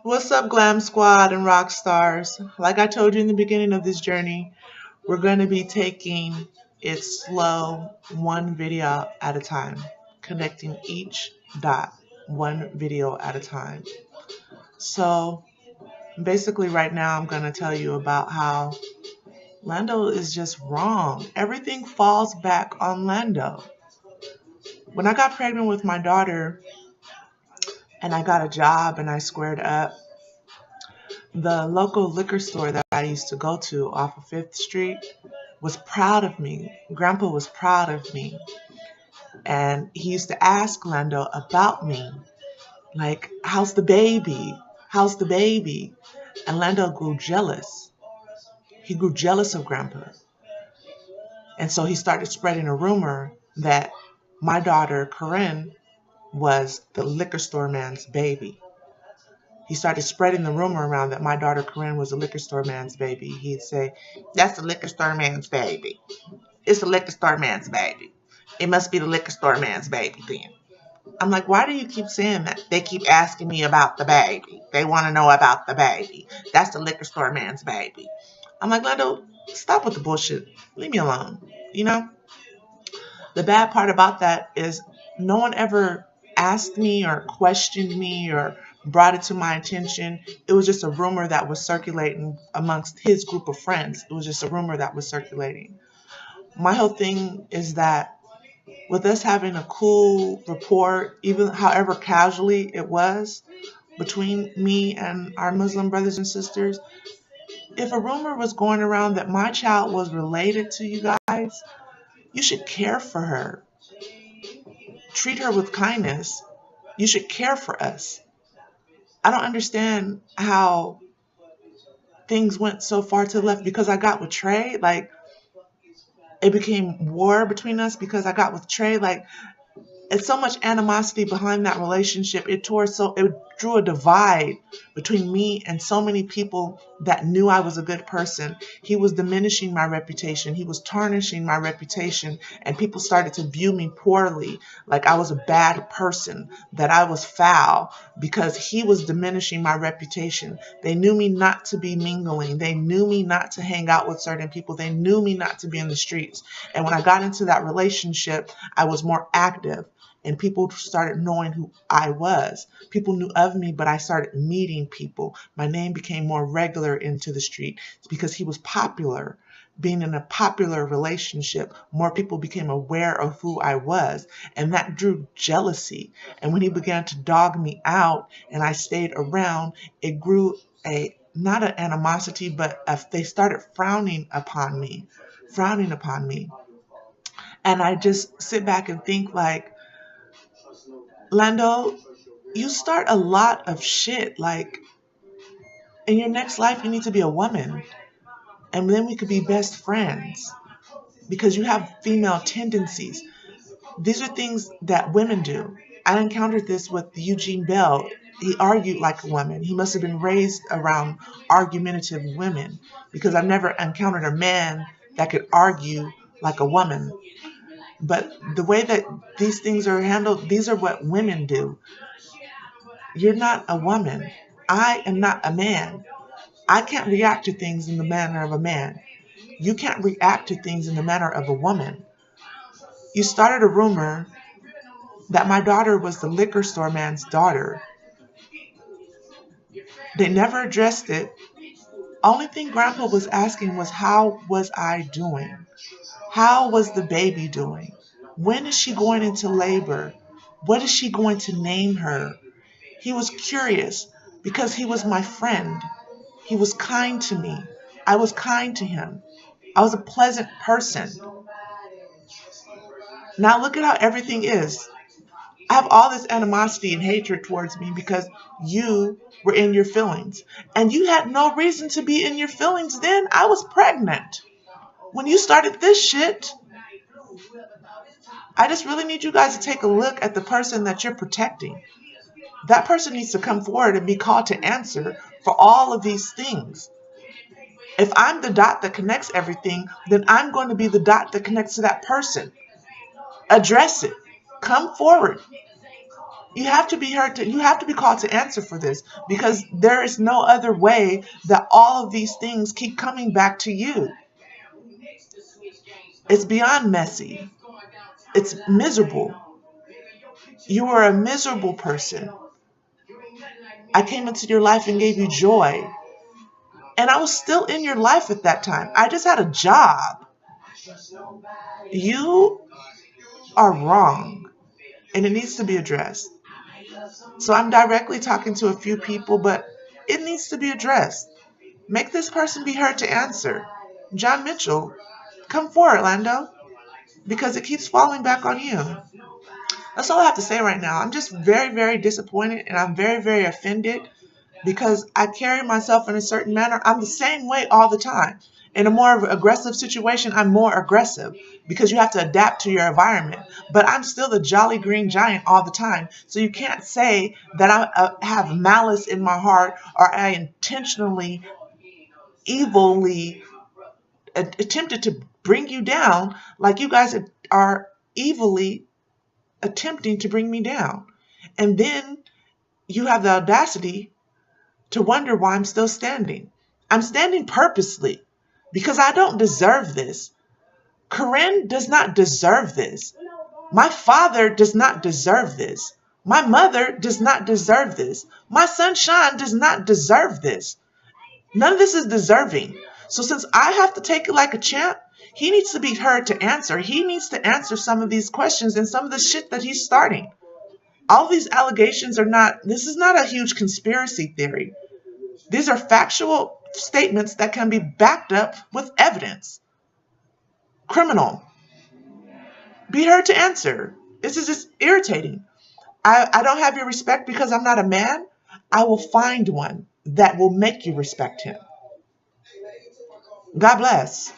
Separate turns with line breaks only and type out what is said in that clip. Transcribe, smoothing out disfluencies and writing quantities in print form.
What's up, Glam Squad and rock stars? Like I told you in the beginning of this journey, we're going to be taking it slow, one video at a time, connecting each dot one video at a time. So basically, right now, I'm going to tell you about how Lando is just wrong. Everything falls back on Lando. When I got pregnant with my daughter and I got a job and I squared up, the local liquor store that I used to go to off of Fifth Street was proud of me. Grandpa was proud of me. And he used to ask Lando about me, like, how's the baby? How's the baby? And Lando grew jealous. He grew jealous of Grandpa. And so he started spreading a rumor that my daughter, Corinne, was the liquor store man's baby. He started spreading the rumor around that my daughter Corinne was the liquor store man's baby. He'd say, "That's the liquor store man's baby. It's the liquor store man's baby. It must be the liquor store man's baby then." I'm like, why do you keep saying that? They keep asking me about the baby. They want to know about the baby. That's the liquor store man's baby. I'm like, Lando, stop with the bullshit. Leave me alone. You know? The bad part about that is no one ever asked me or questioned me or brought it to my attention. It was just a rumor that was circulating amongst his group of friends. It was just a rumor that was circulating. My whole thing is that with us having a cool rapport, even however casually it was between me and our Muslim brothers and sisters, if a rumor was going around that my child was related to you guys, you should care for her. Treat her with kindness. You should care for us. I don't understand how things went so far to the left because I got with Trey. Like, it became war between us because I got with Trey. Like, it's so much animosity behind that relationship. It drew a divide between me and so many people that knew I was a good person. He was diminishing my reputation. He was tarnishing my reputation, and people started to view me poorly, like I was a bad person, that I was foul because he was diminishing my reputation. They knew me not to be mingling. They knew me not to hang out with certain people. They knew me not to be in the streets. And when I got into that relationship, I was more active and people started knowing who I was. People knew of me, but I started meeting people. My name became more regular into the street because he was popular. Being in a popular relationship, more people became aware of who I was, and that drew jealousy. And when he began to dog me out and I stayed around, it grew a not an animosity, but they started frowning upon me. And I just sit back and think like, Lando, you start a lot of shit. Like, in your next life, you need to be a woman. And then we could be best friends because you have female tendencies. These are things that women do. I encountered this with Eugene Bell. He argued like a woman. He must have been raised around argumentative women because I've never encountered a man that could argue like a woman. But the way that these things are handled, these are what women do. You're not a woman. I am not a man. I can't react to things in the manner of a man. You can't react to things in the manner of a woman. You started a rumor that my daughter was the liquor store man's daughter. They never addressed it. Only thing Grandpa was asking was how was I doing? How was the baby doing? When is she going into labor? What is she going to name her? He was curious because he was my friend. He was kind to me. I was kind to him. I was a pleasant person. Now look at how everything is. I have all this animosity and hatred towards me because you were in your feelings. And you had no reason to be in your feelings then. I was pregnant. When you started this shit, I just really need you guys to take a look at the person that you're protecting. That person needs to come forward and be called to answer for all of these things. If I'm the dot that connects everything, then I'm going to be the dot that connects to that person. Address it. Come forward. You have to be heard to, you have to be called to answer for this, because there is no other way that all of these things keep coming back to you. It's beyond messy. It's miserable. You are a miserable person. I came into your life and gave you joy. And I was still in your life at that time. I just had a job. You are wrong, and it needs to be addressed. So I'm directly talking to a few people, but it needs to be addressed. Make this person be heard to answer. John Mitchell, come forward, Lando, because it keeps falling back on you. That's all I have to say right now. I'm just very, very disappointed, and I'm very, very offended because I carry myself in a certain manner. I'm the same way all the time. In a more aggressive situation, I'm more aggressive because you have to adapt to your environment. But I'm still the jolly green giant all the time. So you can't say that I have malice in my heart, or I intentionally, evilly attempted to bring you down, like you guys are evilly attempting to bring me down. And then you have the audacity to wonder why I'm still standing. I'm standing purposely because I don't deserve this. Corinne does not deserve this. My father does not deserve this. My mother does not deserve this. My son Sean does not deserve this. None of this is deserving. So since I have to take it like a champ, he needs to be heard to answer. He needs to answer some of these questions and some of the shit that he's starting. All these allegations are not, this is not a huge conspiracy theory. These are factual statements that can be backed up with evidence. Criminal, be heard to answer. This is just irritating. I don't have your respect because I'm not a man. I will find one that will make you respect him. God bless.